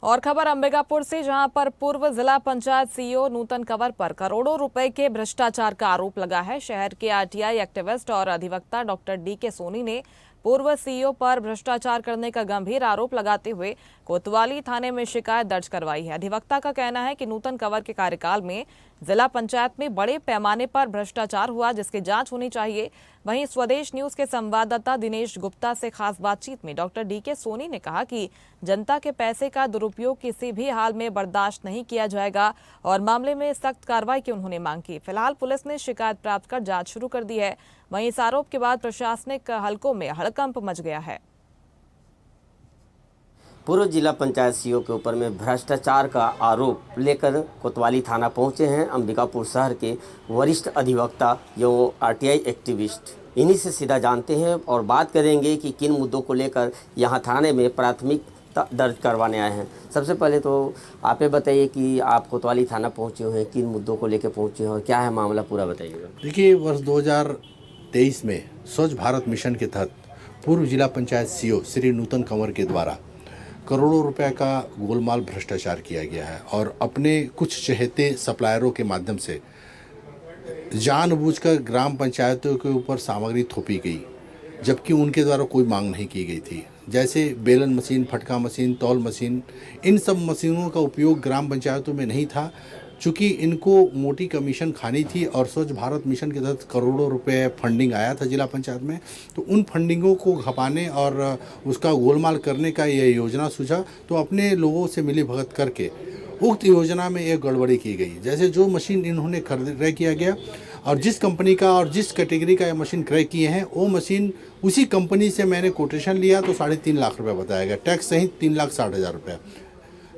और खबर अंबिकापुर से, जहां पर पूर्व जिला पंचायत सीईओ नूतन कंवर पर करोड़ों रुपए के भ्रष्टाचार का आरोप लगा है। शहर के आरटीआई एक्टिविस्ट और अधिवक्ता डॉक्टर डी.के. सोनी ने पूर्व सीईओ पर भ्रष्टाचार करने का गंभीर आरोप लगाते हुए कोतवाली थाने में शिकायत दर्ज करवाई है। अधिवक्ता का कहना है कि नूतन कंवर के कार्यकाल में जिला पंचायत में बड़े पैमाने पर भ्रष्टाचार हुआ, जिसकी जांच होनी चाहिए। वहीं स्वदेश न्यूज के संवाददाता दिनेश गुप्ता से खास बातचीत में डॉक्टर डी.के. सोनी ने कहा कि जनता के पैसे का दुरुपयोग किसी भी हाल में बर्दाश्त नहीं किया जाएगा और मामले में सख्त कार्रवाई की उन्होंने मांग की। फिलहाल पुलिस ने शिकायत प्राप्त कर जांच शुरू कर दी है। वहीं इस आरोप के बाद प्रशासनिक हलकों में हड़कंप मच गया है। पूर्व जिला पंचायत सीईओ के ऊपर में भ्रष्टाचार का आरोप लेकर कोतवाली थाना पहुंचे हैं अंबिकापुर शहर के वरिष्ठ अधिवक्ता जो आरटीआई एक्टिविस्ट। इन्हीं से सीधा जानते हैं और बात करेंगे कि किन मुद्दों को लेकर यहां थाने में प्राथमिकता दर्ज करवाने आए हैं। सबसे पहले तो आप ये बताइए कि आप कोतवाली थाना पहुंचे हुए हैं, किन मुद्दों को लेकर पहुंचे हैं और क्या है मामला, पूरा बताइएगा। देखिए, वर्ष 2023 में स्वच्छ भारत मिशन के तहत पूर्व जिला पंचायत सीईओ श्री नूतन कंवर के द्वारा करोड़ों रुपए का गोलमाल भ्रष्टाचार किया गया है और अपने कुछ चहेते सप्लायरों के माध्यम से जानबूझकर ग्राम पंचायतों के ऊपर सामग्री थोपी गई, जबकि उनके द्वारा कोई मांग नहीं की गई थी। जैसे बेलन मशीन, फटका मशीन, तौल मशीन, इन सब मशीनों का उपयोग ग्राम पंचायतों में नहीं था। चूँकि इनको मोटी कमीशन खानी थी और स्वच्छ भारत मिशन के तहत करोड़ों रुपए फंडिंग आया था जिला पंचायत में, तो उन फंडिंगों को घपाने और उसका गोलमाल करने का ये योजना सूझा। तो अपने लोगों से मिली भगत करके उक्त योजना में एक गड़बड़ी की गई। जैसे जो मशीन इन्होंने क्रय किया गया और जिस कंपनी का और जिस कैटेगरी का ये मशीन क्रय किए हैं, वो मशीन उसी कंपनी से मैंने कोटेशन लिया तो 3.5 लाख रुपये बताया गया, टैक्स सहित 3,60,000 रुपये।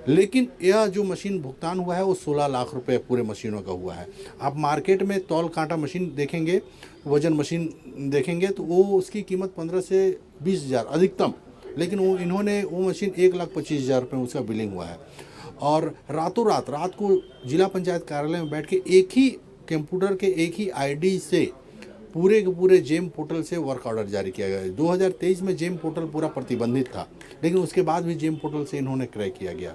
लेकिन यह जो मशीन भुगतान हुआ है वो 16 लाख रुपए पूरे मशीनों का हुआ है। आप मार्केट में तौल कांटा मशीन देखेंगे, वजन मशीन देखेंगे तो वो उसकी कीमत 15 से 20,000 अधिकतम, लेकिन वो इन्होंने वो मशीन 1,25,000 रुपये उसका बिलिंग हुआ है। और रातों रात को जिला पंचायत कार्यालय में बैठ के एक ही कंप्यूटर के एक ही आईडी से पूरे के पूरे जेम पोर्टल से वर्क ऑर्डर जारी किया गया है। 2023 में जेम पोर्टल पूरा प्रतिबंधित था, लेकिन उसके बाद भी जेम पोर्टल से इन्होंने क्रय किया गया।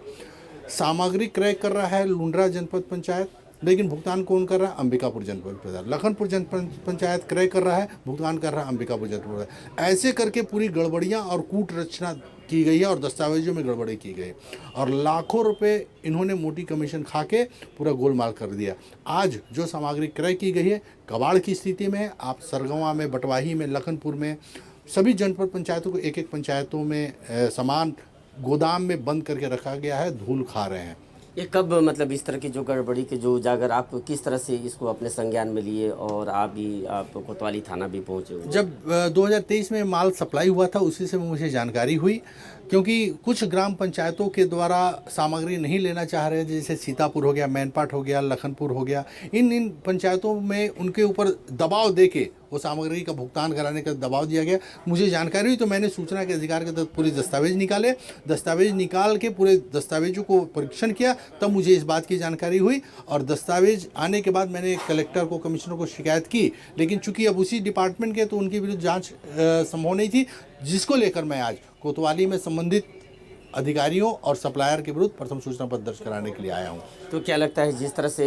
सामग्री क्रय कर रहा है लुंड्रा जनपद पंचायत, लेकिन भुगतान कौन कर रहा है? अंबिकापुर जनपद पंचायत। लखनपुर जनपद पंचायत क्रय कर रहा है, भुगतान कर रहा है अंबिकापुर जनपद पंचायत। ऐसे करके पूरी गड़बड़ियाँ और कूट रचना की गई है और दस्तावेजों में गड़बड़ी की गई और लाखों रुपए इन्होंने मोटी कमीशन खा के पूरा गोलमाल कर दिया। आज जो सामग्री क्रय की गई है कबाड़ की स्थिति में, आप सरगवा में, बटवाही में, लखनपुर में, सभी जनपद पंचायतों को एक पंचायतों में सामान गोदाम में बंद करके रखा गया है, धूल खा रहे हैं। ये कब मतलब इस तरह की जो गड़बड़ी के जो उजागर, आप किस तरह से इसको अपने संज्ञान में लिए और आप कोतवाली थाना भी पहुंचे हुए? जब 2023 में माल सप्लाई हुआ था उसी से मुझे जानकारी हुई, क्योंकि कुछ ग्राम पंचायतों के द्वारा सामग्री नहीं लेना चाह रहे, जैसे सीतापुर हो गया, मैनपाट हो गया, लखनपुर हो गया, इन पंचायतों में उनके ऊपर दबाव देके वो सामग्री का भुगतान कराने का दबाव दिया गया। मुझे जानकारी हुई तो मैंने सूचना के अधिकार के तहत पूरे दस्तावेज निकाले, दस्तावेज निकाल के पूरे दस्तावेजों को परीक्षण किया, तब मुझे इस बात की जानकारी हुई और दस्तावेज आने के बाद मैंने कलेक्टर को, कमिश्नर को शिकायत की। लेकिन चूंकि अब उसी डिपार्टमेंट के तो उनके विरुद्ध जांच संभव नहीं थी, जिसको लेकर मैं आज कोतवाली में संबंधित अधिकारियों और सप्लायर के विरुद्ध प्रथम सूचना पत्र दर्ज कराने के लिए आया हूं। तो क्या लगता है, जिस तरह से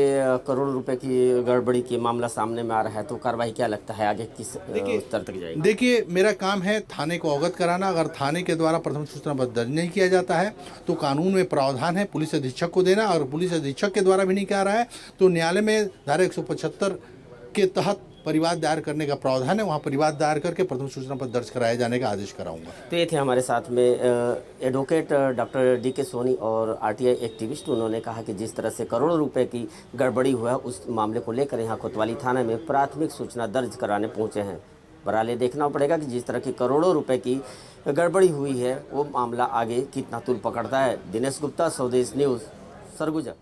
करोड़ों रुपए की गड़बड़ी की मामला सामने में आ रहा है, तो कार्रवाई क्या लगता है आगे किस स्तर तक जाएगी? देखिए, मेरा काम है थाने को अवगत कराना। अगर थाने के द्वारा प्रथम सूचना पत्र दर्ज नहीं किया जाता है तो कानून में प्रावधान है पुलिस अधीक्षक को देना, और पुलिस अधीक्षक के द्वारा भी नहीं किया रहा है तो न्यायालय में धारा 175 के तहत परिवाद दायर करने का प्रावधान है, वहाँ परिवाद दायर करके प्रथम सूचना पत्र दर्ज कराए जाने का आदेश कराऊंगा। तो ये थे हमारे साथ में एडवोकेट डॉक्टर डी.के. सोनी और आरटीआई एक्टिविस्ट। उन्होंने कहा कि जिस तरह से करोड़ों रुपए की गड़बड़ी हुआ है उस मामले को लेकर यहाँ कोतवाली थाना में प्राथमिक सूचना दर्ज कराने पहुँचे हैं। बहरहाल ये देखना पड़ेगा कि जिस तरह की करोड़ों रुपए की गड़बड़ी हुई है वो मामला आगे कितना तूल पकड़ता है। दिनेश गुप्ता, स्वदेश न्यूज़, सरगुजा।